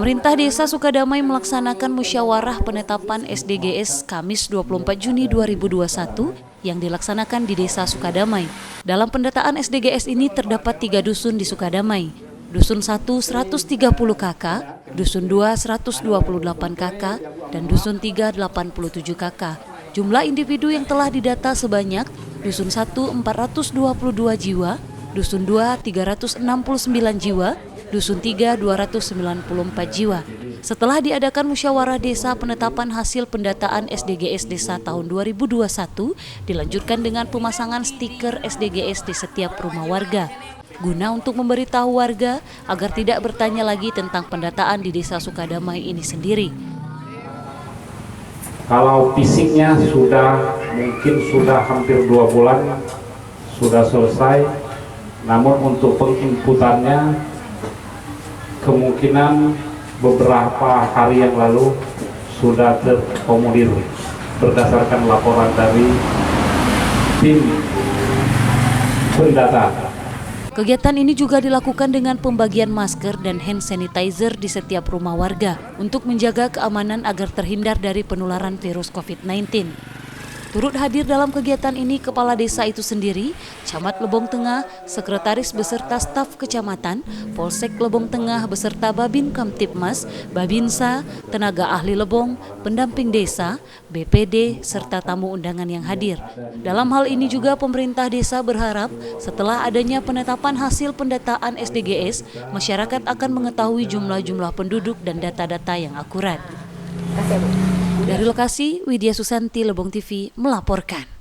Pemerintah Desa Sukadamai melaksanakan musyawarah penetapan SDGs Kamis 24 Juni 2021 yang dilaksanakan di Desa Sukadamai. Dalam pendataan SDGs ini terdapat 3 dusun di Sukadamai. Dusun 1 130 KK, Dusun 2 128 KK, dan Dusun 3 87 KK. Jumlah individu yang telah didata sebanyak Dusun 1 422 jiwa, Dusun 2 369 jiwa, Dusun 3 294 jiwa. Setelah diadakan musyawarah desa penetapan hasil pendataan SDGs desa tahun 2021, dilanjutkan dengan pemasangan stiker SDGs di setiap rumah warga, guna untuk memberitahu warga agar tidak bertanya lagi tentang pendataan di Desa Sukadamai ini sendiri. Kalau fisiknya mungkin sudah hampir 2 bulan sudah selesai, namun untuk penginputannya kemungkinan beberapa hari yang lalu sudah terakomodir berdasarkan laporan dari tim pendata. Kegiatan ini juga dilakukan dengan pembagian masker dan hand sanitizer di setiap rumah warga untuk menjaga keamanan agar terhindar dari penularan virus COVID-19. Turut hadir dalam kegiatan ini Kepala Desa itu sendiri, Camat Lebong Tengah, Sekretaris beserta staf kecamatan, Polsek Lebong Tengah beserta Babin Kamtipmas, Babinsa, tenaga ahli Lebong, pendamping desa, BPD, serta tamu undangan yang hadir. Dalam hal ini juga pemerintah desa berharap setelah adanya penetapan hasil pendataan SDGs, masyarakat akan mengetahui jumlah-jumlah penduduk dan data-data yang akurat. Dari lokasi, Widya Susanti, Lebong TV melaporkan.